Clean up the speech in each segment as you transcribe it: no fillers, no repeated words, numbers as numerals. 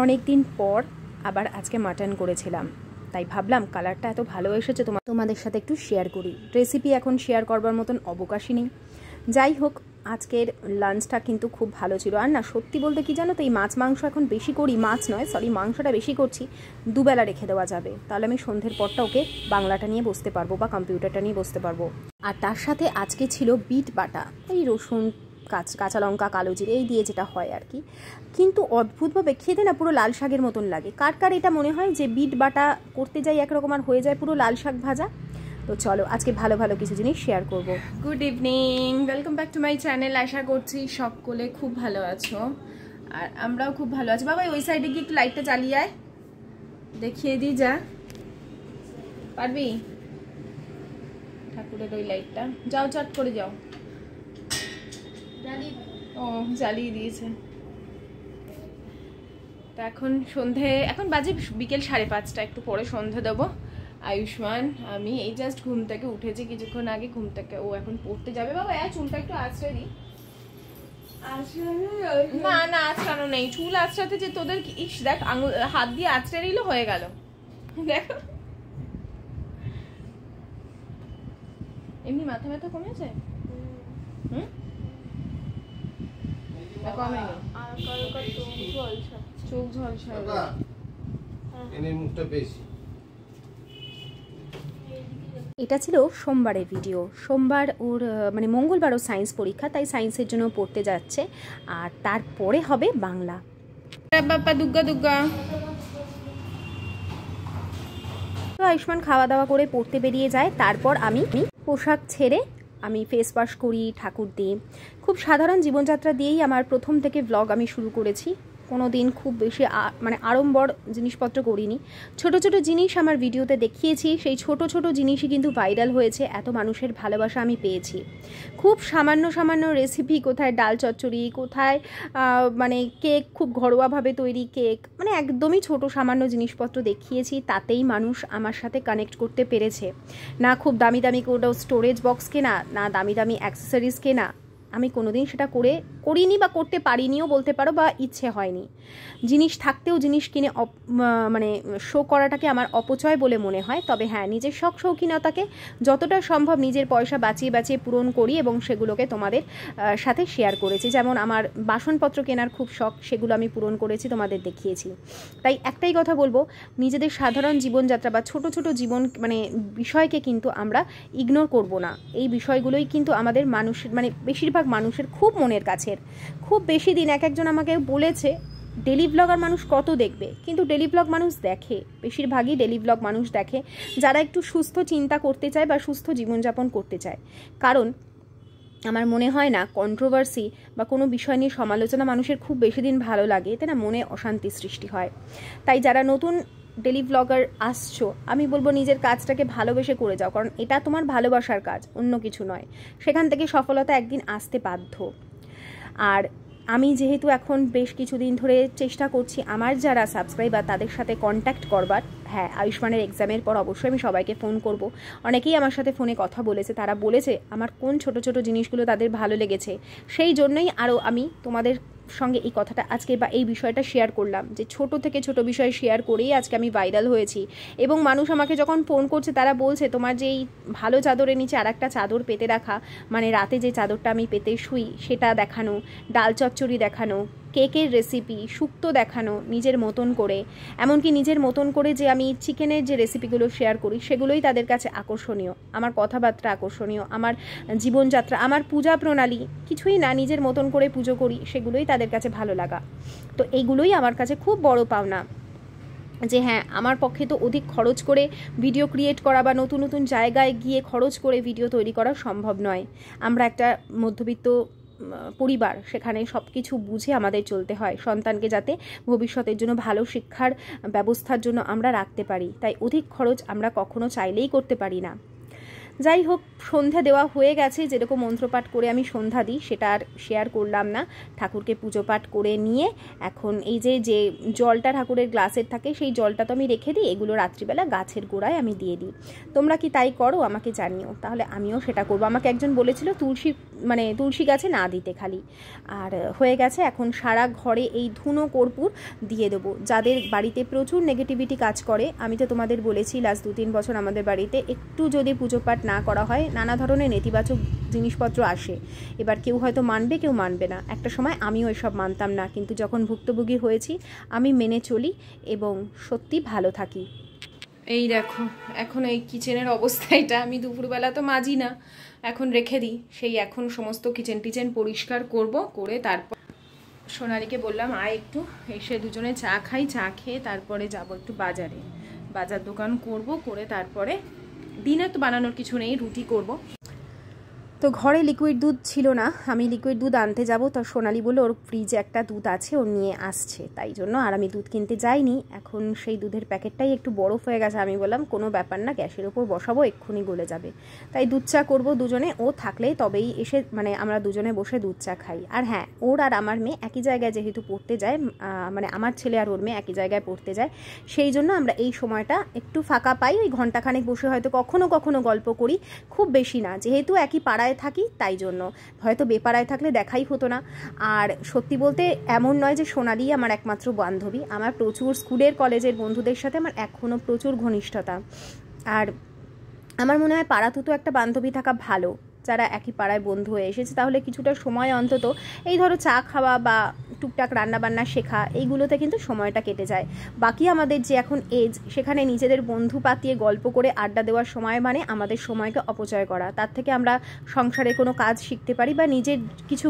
অনেক দিন পর আবার আজকে মাটন করেছিলাম, তাই ভাবলাম কালারটা এত ভালো এসেছে তোমাদের সাথে একটু শেয়ার করি। রেসিপি এখন শেয়ার করবার মতন অবকাশই নেই। যাই হোক, আজকের লাঞ্চটা কিন্তু খুব ভালো ছিল। আর না, সত্যি বলতে কি জানো তো, এই মাছ মাংস এখন বেশি করি, মাংসটা বেশি করছি, দুবেলা রেখে দেওয়া যাবে। তাহলে আমি সন্ধ্যের পরটা ওকে বাংলাটা নিয়ে বসতে পারবো বা কম্পিউটারটা নিয়ে বসতে পারবো। আর তার সাথে আজকে ছিল বিট বাটা, এই রসুন, কাঁচা লঙ্কা, কালো জিরে এই দিয়ে যেটা হয় আর কি। কিন্তু অদ্ভুতভাবে খেতে না পুরো লাল শাকের মতন লাগে। কার কার এটা মনে হয় যে বিট বাটা করতে যাই একরকম আর হয়ে যায় পুরো লাল শাক ভাজা? তো চলো আজকে ভালো ভালো কিছু জিনিস শেয়ার করব। Good evening, welcome back to my channel. আশা করছি সকলে খুব ভালো আছো আর আমরাও খুব ভালো আছি। বাবা ওই সাইডে গিয়ে একটু লাইটটা চালিয়ে আয়, দেখিয়ে দিই। যা পারবি ঠাকুরের ওই লাইটটা, যাও চট করে যাও। ও জ্বালিয়ে দিয়েছে। তো এখন সন্ধে, এখন বাজে বিকেল 5:30, একটু পরে সন্ধে দেবো। আয়ুষ্মান, আমি এই জাস্ট ঘুম থেকে উঠেছি কিছুক্ষণ আগে ঘুম থেকে। ও এখন পড়তে যাবে। বাবা চুলটা একটু আঁচড়ে দিই। না না আঁচড়ানো নেই, চুল আঁচড়াতে যে তোদের ইস, দেখ হাত দিয়ে আঁচড়ে নিল হয়ে গেল। দেখো এমনি মাথা ব্যথা কমেছে? কমেনি, চোখ ঝলসা। এটা ছিল সোমবারের ভিডিও। সোমবার ওর মানে মঙ্গলবার ওর সায়েন্স পরীক্ষা, তাই সায়েন্সের জন্য পড়তে যাচ্ছে। আর তারপরে হবে বাংলা। বাপ্পা দুগ্গা দুগ্গা। তো আয়ুষ্মান খাওয়া দাওয়া করে পড়তে বেরিয়ে যায়। তারপর আমি পোশাক ছেড়ে আমি ফেস ওয়াশ করি, ঠাকুর দিই। খুব সাধারণ জীবনযাত্রা দিয়েই আমার প্রথম থেকে ব্লগ আমি শুরু করেছি। কোনো দিন খুব বেশি মানে আড়ম্বর জিনিসপত্র করিনি। ছোট ছোট জিনিস আমার ভিডিওতে দেখিয়েছি, সেই ছোট ছোট জিনিসই কিন্তু ভাইরাল হয়েছে। এত মানুষের ভালোবাসা আমি পেয়েছি। খুব সামান্য সামান্য রেসিপি, কোথায় ডাল চচ্চড়ি, কোথায় মানে কেক, খুব ঘরোয়াভাবে তৈরি কেক, মানে একদমই ছোট সামান্য জিনিসপত্র দেখিয়েছি। তাতেই মানুষ আমার সাথে কানেক্ট করতে পেরেছে। না খুব দামি দামি কোনো স্টোরেজ বক্স কেনা, না দামি দামি অ্যাক্সেসরিজ কেনা। আমি কোনোদিন সেটা করিনি বা করতে পারিনিও বলতে পারো, বা ইচ্ছে হয়নি। জিনিস থাকতেও জিনিস কিনে মানে শো করাটাকে আমার অপচয় বলে মনে হয়। তবে হ্যাঁ, নিজের শখ শৌখিনতাকে যতটা সম্ভব নিজের পয়সা বাঁচিয়ে বাঁচিয়ে পূরণ করি এবং সেগুলোকে তোমাদের সাথে শেয়ার করেছি। যেমন আমার বাসনপত্র কেনার খুব শখ, সেগুলো আমি পূরণ করেছি, তোমাদের দেখিয়েছি। তাই একটাই কথা বলবো, নিজেদের সাধারণ জীবনযাত্রা বা ছোট ছোট জীবন মানে বিষয়কে কিন্তু আমরা ইগনোর করব না। এই বিষয়গুলোই কিন্তু আমাদের মানুষের মানে বেশিরভাগ মানুষের খুব মনের কাছের। খুব বেশি দিন এক একজন আমাকে বলেছে ডেলি ব্লগার মানুষ কত দেখবে, কিন্তু ডেলি ব্লগ মানুষ দেখে, বেশিরভাগই ডেলি ব্লগ মানুষ দেখে যারা একটু সুস্থ চিন্তা করতে চায় বা সুস্থ জীবনযাপন করতে চায়। কারণ আমার মনে হয় না কন্ট্রোভার্সি বা কোনো বিষয় নিয়ে সমালোচনা মানুষের খুব বেশি দিন ভালো লাগে, এতে না মনে অশান্তি সৃষ্টি হয়। তাই যারা নতুন ডেলি ব্লগার আসছো, আমি বলবো নিজের কাজটাকে ভালোবেসে করে যাও, কারণ এটা তোমার ভালোবাসার কাজ, অন্য কিছু নয়। সেখান থেকে সফলতা একদিন আসতে বাধ্য। আর আমি যেহেতু এখন বেশ কিছুদিন ধরে চেষ্টা করছি আমার যারা সাবস্ক্রাইবার তাদের সাথে কন্ট্যাক্ট করবার। হ্যাঁ, আয়ুষ্মানের এক্সামের পর অবশ্যই আমি সবাইকে ফোন করব। অনেকেই আমার সাথে ফোনে কথা বলেছে, তারা বলেছে আমার কোন ছোট ছোট জিনিসগুলো তাদের ভালো লেগেছে। সেই জন্যই আরও আমি তোমাদের সঙ্গে এই কথাটা আজকে বা এই বিষয়টা শেয়ার করলাম, যে ছোট থেকে ছোট বিষয় শেয়ার করেই আজকে আমি ভাইরাল হয়েছি। এবং মানুষ আমাকে যখন ফোন করছে তারা বলছে তোমার যে এই ভালো চাদরের নিচে আর একটা চাদর পেতে রাখা, মানে রাতে যে চাদরটা আমি পেতে শুই সেটা দেখানো, ডাল চচ্চড়ি দেখানো, কেকের রেসিপি, শুক্তো দেখানো নিজের মতন করে, এমনকি নিজের মতন করে যে আমি চিকেনের যে রেসিপিগুলো শেয়ার করি সেগুলোই তাদের কাছে আকর্ষণীয়। আমার কথাবার্তা আকর্ষণীয়, আমার জীবনযাত্রা, আমার পূজা প্রণালী, কিছুই না, নিজের মতন করে পুজো করি, সেগুলোই তাদের কাছে ভালো লাগা। তো এইগুলোই আমার কাছে খুব বড় পাওনা। যে হ্যাঁ, আমার পক্ষে তো অধিক খরচ করে ভিডিও ক্রিয়েট করা বা নতুন নতুন জায়গায় গিয়ে খরচ করে ভিডিও তৈরি করা সম্ভব নয়। আমরা একটা মধ্যবিত্ত পরিবার, সেখানে সব কিছু বুঝে আমাদের চলতে হয়, সন্তানকে যাতে ভবিষ্যতের জন্য ভালো শিক্ষার ব্যবস্থার জন্য আমরা রাখতে পারি। তাই অধিক খরচ আমরা কখনো চাইলেই করতে পারি না। যাই হোক, সন্ধ্যা দেওয়া হয়ে গেছে। যেরকম মন্ত্রপাঠ করে আমি সন্ধ্যা দিই সেটা আর শেয়ার করলাম না। ঠাকুরকে পুজো পাঠ করে নিয়ে এখন এই যে জলটা ঠাকুরের গ্লাসের থাকে সেই জলটা তো আমি রেখে দিই, এগুলো রাত্রিবেলা গাছের গোড়ায় আমি দিয়ে দিই। তোমরা কি তাই করো আমাকে জানিও, তাহলে আমিও সেটা করবো। আমাকে একজন বলেছিল তুলসী গাছে না দিতে খালি। আর হয়ে গেছে, এখন সারা ঘরে এই ধুনো কর্পূর দিয়ে দেবো। যাদের বাড়িতে প্রচুর নেগেটিভিটি কাজ করে, আমি তো তোমাদের বলেছি লাস্ট 2-3 বছর আমাদের বাড়িতে একটু যদি পুজো পাঠ না করা হয় নানা ধরনের নেতিবাচক জিনিসপত্র আসে। এবার কেউ হয়তো মানবে, কেউ মানবে না। একটা সময় আমিও এসব মানতাম না, কিন্তু যখন ভুক্তভোগী হয়েছি আমি মেনে চলি এবং সত্যি ভালো থাকি। এই দেখো এখন এই কিচেনের অবস্থা এটা। আমি দুপুরবেলা তো মাজি না, এখন রেখে দিই। সেই এখন সমস্ত কিচেন পরিষ্কার করব, করে তারপর সোনালীকে বললাম আয় একটু এসে দুজনে চা খাই, চা খেয়ে তারপরে যাব একটু বাজার দোকান করব, করে তারপরে দিনে তো বানানোর কিছু নেই, রুটি করব। তো ঘরে লিকুইড দুধ ছিল না, আমি লিকুইড দুধ আনতে যাব। তো সোনালী বলে ওর ফ্রিজে একটা দুধ আছে, ও নিয়ে আসছে, তাই জন্য আর আমি দুধ কিনতে যাইনি। এখন সেই দুধের প্যাকেটটাই একটু বরফ হয়ে গেছে। আমি বললাম কোনো ব্যাপার না, গ্যাসের ওপর বসাবো, এক্ষুনি গলে যাবে। তাই দুধ চা করবো দুজনে, ও থাকলেই তবেই এসে আমরা দুজনে বসে দুধ চা খাই। আর হ্যাঁ, ওর আর আমার মেয়ে একই জায়গায় যেহেতু পড়তে যায়, আমার ছেলে আর ওর মেয়ে একই জায়গায় পড়তে যায়, সেই জন্য আমরা এই সময়টা একটু ফাঁকা পাই। ওই ঘন্টাখানেক বসে হয়তো কখনো কখনো গল্প করি, খুব বেশি না, যেহেতু একই পাড়ায় থাকি তাই জন্য। হয়তো বেপাড়ায় থাকলে দেখাই হতো না। আর সত্যি বলতে এমন নয় যে সোনালী আমার একমাত্র বান্ধবী, আমার প্রচুর স্কুলের কলেজের বন্ধুদের সাথে আমার এখনও প্রচুর ঘনিষ্ঠতা। আর আমার মনে হয় পাড়াতেও তো একটা বান্ধবী থাকা ভালো, যারা একই পাড়ায় বন্ধু হয়ে এসেছে, তাহলে কিছুটা সময় অন্তত এই ধরো চা খাওয়া বা টুকটাক রান্নাবান্না শেখা, এইগুলোতে কিন্তু সময়টা কেটে যায়। বাকি আমাদের যে এখন এজ, সেখানে নিজেদের বন্ধু পাতিয়ে গল্প করে আড্ডা দেওয়ার সময় মানে আমাদের সময়কে অপচয় করা। তার থেকে আমরা সংসারে কোনো কাজ শিখতে পারি বা নিজের কিছু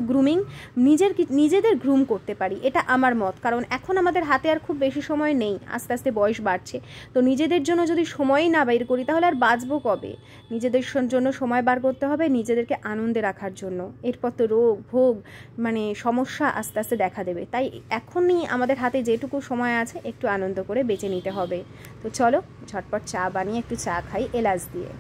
নিজেদের গ্রুম করতে পারি, এটা আমার মত। কারণ এখন আমাদের হাতে আর খুব বেশি সময় নেই, আস্তে আস্তে বয়স বাড়ছে। তো নিজেদের জন্য যদি সময়ই না বের করি তাহলে আর বাঁচবো কবে? নিজেদের জন্য সময় বার করতে হবে, নিজেদেরকে আনন্দে রাখার জন্য। এরপর তো রোগ ভোগ সমস্যা আস্তে আস্তে দেখা দেবে। তাই এখনই আমাদের হাতে যেটুকু সময় আছে একটু আনন্দ করে বেঁচে নিতে হবে। তো চলো ঝটপট চা বানিয়ে একটু চা খাই এলাচ দিয়ে।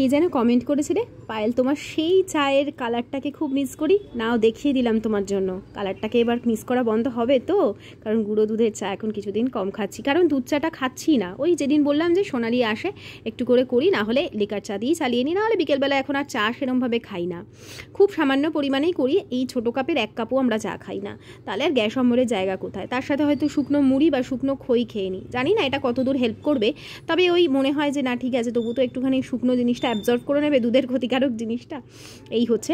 কে যেন কমেন্ট করেছিলে, পায়েল তোমার সেই চায়ের কালারটাকে খুব মিস করি। নাও দেখিয়ে দিলাম তোমার জন্য। কালারটাকে এবার মিস করা বন্ধ হবে তো, কারণ গুঁড়ো দুধের চা এখন কিছুদিন কম খাচ্ছি, কারণ দুধ চাটা খাচ্ছি না। ওই যেদিন বললাম যে সোনালী আসে একটু করে করি, না হলে লিকার চা দিয়েই চালিয়ে নিই, না হলে বিকেলবেলা এখন আর চা সেরমভাবে খাই না, খুব সামান্য পরিমাণেই করি। এই ছোটো কাপের 1 কাপও আমরা চা খাই না, তাহলে আর গ্যাস অম্বলের জায়গা কোথায়? তার সাথে হয়তো শুকনো মুড়ি বা শুকনো খই খেয়ে নিই। জানি না এটা কতদূর হেল্প করবে, তবে ওই মনে হয় যে না ঠিক আছে, তবু তো একটুখানি শুকনো জিনিসটা অ্যাবজর্ব করে নেবে, দুধের ক্ষতিকারক জিনিসটা। এই হচ্ছে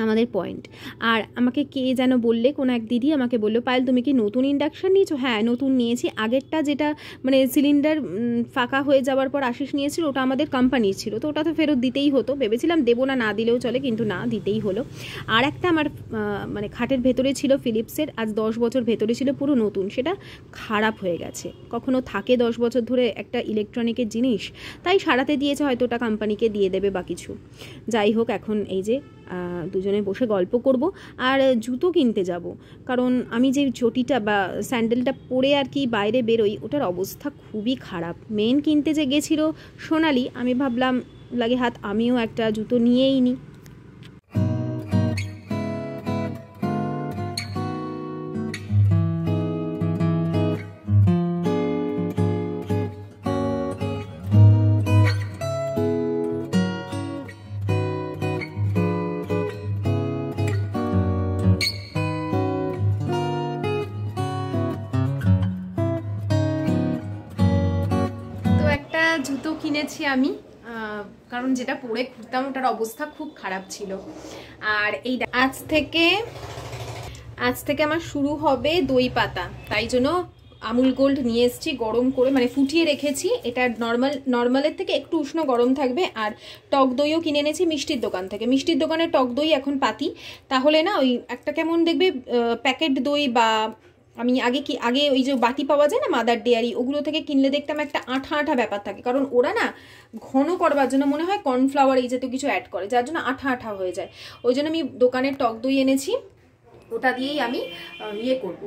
আমাদের পয়েন্ট। আর আমাকে কে যেন বললে, কোনো এক দিদি আমাকে বললো, পায়েল তুমি কি নতুন ইন্ডাকশান নিয়েছো? হ্যাঁ নতুন নিয়েছি। আগেরটা যেটা সিলিন্ডার ফাঁকা হয়ে যাওয়ার পর আশিস নিয়েছিল, ওটা আমাদের কোম্পানির ছিল, তো ওটা তো ফেরত দিতেই হতো। ভেবেছিলাম দেবো না, না দিলেও চলে, কিন্তু না, দিতেই হলো। আর একটা আমার খাটের ভেতরে ছিল ফিলিপসের, আজ 10 বছর ভেতরে ছিল, পুরো নতুন, সেটা খারাপ হয়ে গেছে। কখনো থাকে 10 বছর ধরে একটা ইলেকট্রনিকের জিনিস, তাই সারাতে দিয়েছে, হয়তো ওটা কোম্পানিকে দিয়ে দেবে বা কিছু। যাই হোক, এখন এই যে দুজনে বসে গল্প করব আর জুতো কিনতে যাব, কারণ আমি যে চটিটা বা স্যান্ডেলটা পরে আর কি বাইরে বেরোই ওটার অবস্থা খুবই খারাপ। মেন কিনতে যে গেছিল সোনালি, আমি ভাবলাম লাগে হাত আমিও একটা জুতো নিয়েই নিই। জুতো কিনেছি আমি, কারণ যেটা পরে ঘুরতাম ওটার অবস্থা খুব খারাপ ছিল। আর এই আজ থেকে আমার শুরু হবে দই পাতা, তাই জন্য আমুল গোল্ড নিয়ে এসেছি গরম করে, মানে ফুটিয়ে রেখেছি। এটা নর্মালের থেকে একটু উষ্ণ গরম থাকবে। আর টক দইও কিনে এনেছি মিষ্টির দোকান থেকে। মিষ্টির দোকানে টক দই এখন পাতি, তাহলে না ওই একটা কেমন দেখবে প্যাকেট দই, বা আমি আগে ওই যে বাটি পাওয়া যায় না মাদার ডেয়ারি, ওগুলো থেকে কিনলে দেখতাম একটা আঠা আঠা ব্যাপার থাকে, কারণ ওরা না ঘন করবার জন্য মনে হয় কর্নফ্লাওয়ার এই জাতীয় কিছু অ্যাড করে, যার জন্য আঠা আঠা হয়ে যায়। ওই জন্য আমি দোকানের টক দই এনেছি, ওটা দিয়েই আমি করব,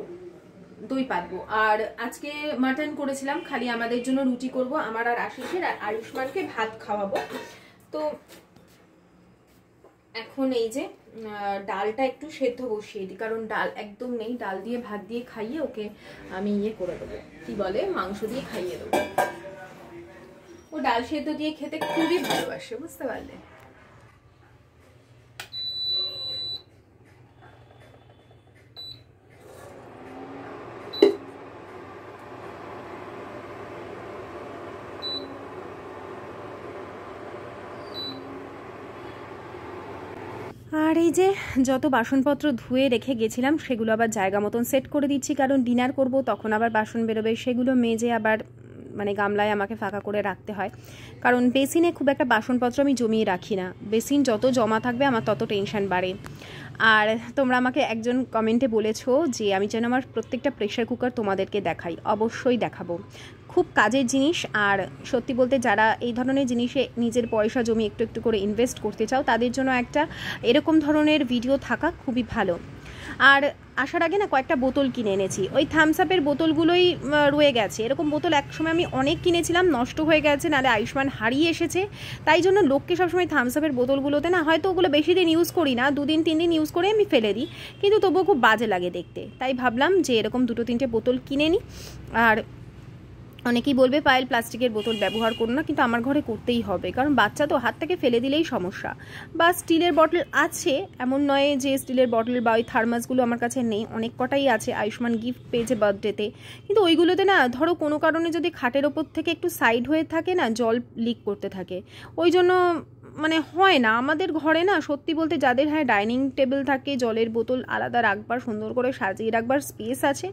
দই পাতবো। আর আজকে মাটন করেছিলাম, খালি আমাদের জন্য রুটি করব, আমার আর আশিসের, আর আয়ুষ্মানকে ভাত খাওয়াবো। তো এখন এই যে ডালটা একটু সেদ্ধ বসিয়ে দিই, কারণ ডাল একদম নেই। ডাল দিয়ে ভাত দিয়ে খাইয়ে ওকে আমি করে দেবো, কি বলে মাংস দিয়ে খাইয়ে দেবো। ও ডাল সেদ্ধ দিয়ে খেতে খুবই ভালোবাসে, বুঝতে পারলে। আর এই যে যত বাসনপত্র ধুয়ে রেখে গেছিলাম সেগুলো আবার জায়গা মতন সেট করে দিচ্ছি, কারণ ডিনার করব তখন আবার বাসন বেরোবে, সেগুলো মেজে আবার মানে গামলায় আমাকে ফাঁকা করে রাখতে হয়, কারণ বেসিনে খুব একটা বাসনপত্র আমি জমিয়ে রাখি না। বেসিন যত জমা থাকবে আমার তত টেনশন বাড়ে। আর তোমরা আমাকে একজন কমেন্টে বলেছো যে আমি যেন আমার প্রত্যেকটা প্রেশার কুকার তোমাদেরকে দেখাই, অবশ্যই দেখাবো। খুব কাজের জিনিস, আর সত্যি বলতে যারা এই ধরনের জিনিসে নিজের পয়সা জমি একটু একটু করে ইনভেস্ট করতে চাও তাদের জন্য একটা এরকম ধরনের ভিডিও থাকা খুবই ভালো। আর আসার আগে না কয়েকটা বোতল কিনে এনেছি, ওই থামস আপের বোতলগুলোই রয়ে গেছে। এরকম বোতল একসময় আমি অনেক কিনেছিলাম, নষ্ট হয়ে গেছে, নাহলে আয়ুষ্মান হারিয়ে এসেছে। তাই জন্য লোককে সবসময় থামস আপের বোতলগুলোতে না, হয়তো ওগুলো বেশি দিন ইউজ করি না, 2 দিন 3 দিন ইউজ করে আমি ফেলে দিই, কিন্তু তবুও খুব বাজে লাগে দেখতে। তাই ভাবলাম যে এরকম 2-3টে বোতল কিনে নিই। আর অনেকেই বলবে পায়েল প্লাস্টিকের বোতল ব্যবহার করো না, কিন্তু আমার ঘরে করতেই হবে, কারণ বাচ্চা তো হাত থেকে ফেলে দিলেই সমস্যা। বা স্টিলের বটল আছে, এমন নয় যে স্টিলের বটল বা ওই থার্মাসগুলো আমার কাছে নেই, অনেক কটাই আছে। আয়ুষ্মান গিফট পেয়েছে বার্থডেতে, কিন্তু ওইগুলোতে না ধরো কোনো কারণে যদি খাটের ওপর থেকে একটু সাইড হয়ে থাকে না, জল লিক করতে থাকে, ওই জন্য মানে হয় না আমাদের ঘরে না। সত্যি বলতে যাদের হ্যাঁ ডাইনিং টেবিল থাকে, জলের বোতল আলাদা রাখবার, সুন্দর করে সাজিয়ে রাখবার স্পেস আছে,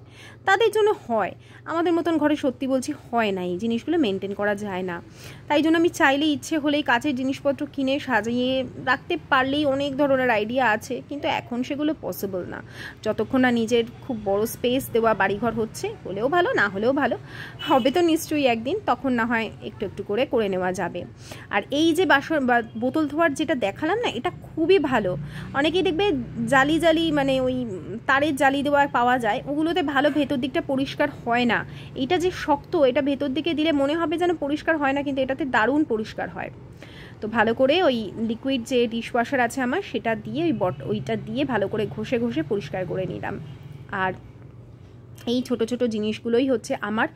তাদের জন্য হয়। আমাদের মতন ঘরে সত্যি বলছি হয় না, এই জিনিসগুলো মেনটেন করা যায় না। তাই জন্য আমি চাইলেই ইচ্ছে হলেই কাচের জিনিসপত্র কিনে সাজিয়ে রাখতে পারলেই অনেক ধরনের আইডিয়া আছে, কিন্তু এখন সেগুলো পসিবল না। যতক্ষণ না নিজের খুব বড় স্পেস দেওয়া বাড়িঘর হচ্ছে, হলেও ভালো না হলেও ভালো হবে তো নিশ্চয়ই একদিন, তখন না হয় একটু একটু করে নেওয়া যাবে। আর এই যে বাসন বা বোতল ধোয়ার যেটা দেখালাম না, এটা খুবই ভালো। অনেকেই দেখবে জালি জালি মানে ওই তারের জালি দেওয়া পাওয়া যায়, ওগুলোতে ভালো ভেতর দিকটা পরিষ্কার হয় না। এটা যে শক্ত, এটা ভেতর দিকে দিলে মনে হবে যেন পরিষ্কার হয় না, কিন্তু এটাতে দারুণ পরিষ্কার হয়। তো ভালো করে ওই লিকুইড যে ডিশওয়াশার আছে আমার, সেটা দিয়ে ওইটা দিয়ে ভালো করে ঘষে ঘষে পরিষ্কার করে নিলাম। আর এই ছোট ছোট জিনিসগুলোই হচ্ছে আমার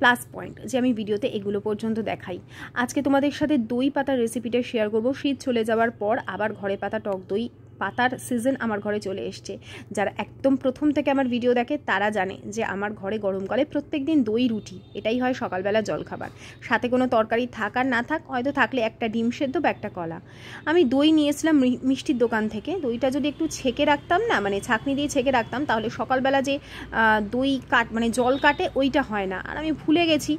প্লাস পয়েন্ট, যে আমি ভিডিওতে এগুলো পর্যন্ত দেখাই। আজকে তোমাদের সাথে দই পাতার রেসিপিটা শেয়ার করব। শীত চলে যাওয়ার পর আবার ঘরে পাতা টক দই পাতার সিজন আমার ঘরে চলে এসছে। যারা একদম প্রথম থেকে আমার ভিডিও দেখে তারা জানে যে আমার ঘরে গরমকালে প্রত্যেক দিন দই রুটি, এটাই হয় সকালবেলা জলখাবার। সাথে কোনো তরকারি থাক আর না থাক, হয়তো থাকলে একটা ডিম সেদ্ধ বা একটা কলা। আমি দই নিয়েছিলাম মিষ্টির দোকান থেকে। দইটা যদি একটু ছেঁকে রাখতাম না, মানে ছাঁকনি দিয়ে ছেঁকে রাখতাম, তাহলে সকালবেলা যে দই মানে জল কাটে ওইটা হয় না। আর আমি ভুলে গেছি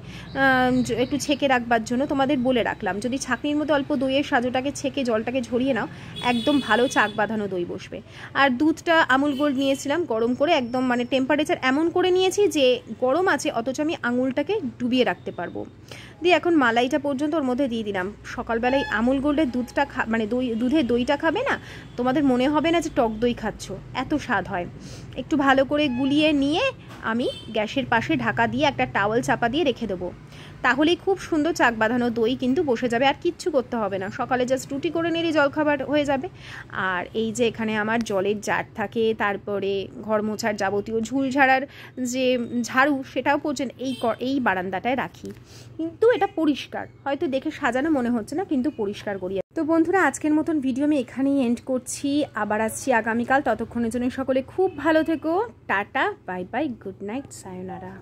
একটু ছেঁকে রাখবার জন্য, তোমাদের বলে রাখলাম যদি ছাঁকনির মধ্যে অল্প দইয়ের সাজোটাকে ছেঁকে জলটাকে ঝরিয়ে নাও, একদম ভালো চাকবার বাঁধানো দই বসবে। আর দুধটা আমুল গোল্ড নিয়েছিলাম গরম করে, একদম মানে টেম্পারেচার এমন করে নিয়েছি যে গরম আছে অথচ আমি আঙুলটাকে ডুবিয়ে রাখতে পারবো। দিয়ে এখন মালাইটা পর্যন্ত ওর মধ্যে দিয়ে দিলাম। সকালবেলায় আমুল গোল্ডের দুধটা মানে দুধের দইটা খাবে না, তোমাদের মনে হবে না যে টক দই খাচ্ছ, এত স্বাদ হয়। একটু ভালো করে গুলিয়ে নিয়ে আমি গ্যাসের পাশে ঢাকা দিয়ে একটা টাওয়েল চাপা দিয়ে রেখে দেবো। তাহলেই খুব সুন্দর চাক বাঁধানো দই কিন্তু বসে যাবে, আর কিচ্ছু করতে হবে না। সকালে জাস্ট রুটি করে নিলেই জলখাবার হয়ে যাবে। আর এই যে এখানে আমার জলের জার থাকে, তারপরে ঘর মোছার যাবতীয় ঝুল ঝাড়ার যে ঝাড়ু সেটাও পর্যন্ত এই বারান্দাটায় রাখি। কিন্তু এটা পরিষ্কার, হয়তো দেখে সাজানো মনে হচ্ছে না, কিন্তু পরিষ্কার করি। তো বন্ধুরা, আজকের মতন ভিডিও আমি এখানেই এন্ড করছি। আবার আসছি আগামীকাল। ততক্ষণের জন্য সকলে খুব ভালো থেকো। Tata, bye bye, good night, সায়োনারা।